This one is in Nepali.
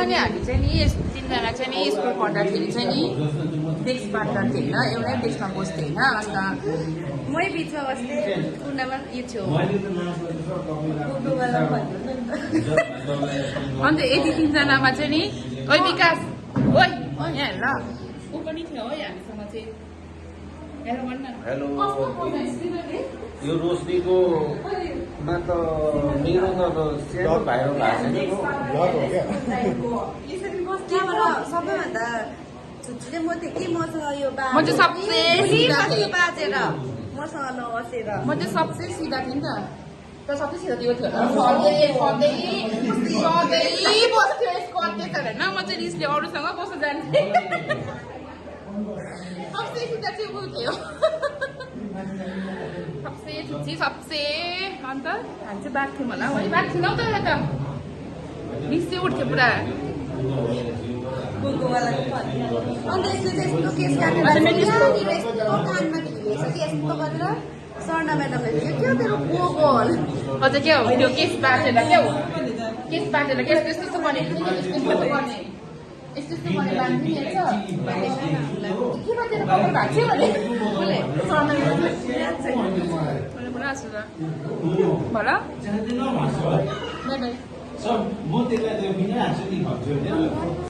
नि हामी चाहिँ नि तिनजना चाहिँ नि स्कुल पढ्दाखेरि चाहिँ नि डेस्क बाँड्दै होइन एउटै डेस्कमा बस्थ्यो होइन अन्त मै बिचमा बस्थे कुनामा यो छेउ अन्त यति तिनजनामा चाहिँ नि ओइ विकास ओइ यहाँ ल ऊ पनि थियो है हामीसँग चाहिँ हेलो भन्न हेलो यो रोशनीको मा त मेरो त सेम भाइरल भएको सबैभन्दा छुट्टी चाहिँ म थिएँ कि मसँग यो म चाहिँ सबसे सिधा थिएँ बाजेर मसँग नबसेर म चाहिँ सबसे सिधा थिएँ नि त सबसे सिधा त्यो थियो सधैँ बस्थ्यो यसको अत्याचार होइन म चाहिँ रिसले अरूसँग बस्न जान्थेँ सबसे सिधा चाहिँ ऊ थियो सबसे छुच्ची सबसे अन्त हामी चाहिँ बाँध्थ्यौँ होला है बाँध्थेनौ त त रिस चाहिँ उठ्थ्यो पुरा अन्त यसले चाहिँ यस्तो केस काटेर यस्तो कानमा ढिलेछ कि यस्तो गरेर सर्ना म्याडमले के तेरो गोगोल अझ के हो त्यो केस बाँटेर के हो केस बाँटेर के यस्तो यस्तो गर्ने यस्तो गर्ने यस्तो यस्तो गर्ने बाँध्नु नि के बाँटेर कपाल भएको थियो भने उसले पुरा हाँस्छु त भल बाई बाई म त्यसलाई त्यो बिना हाँस्छु नि भन्छु होइन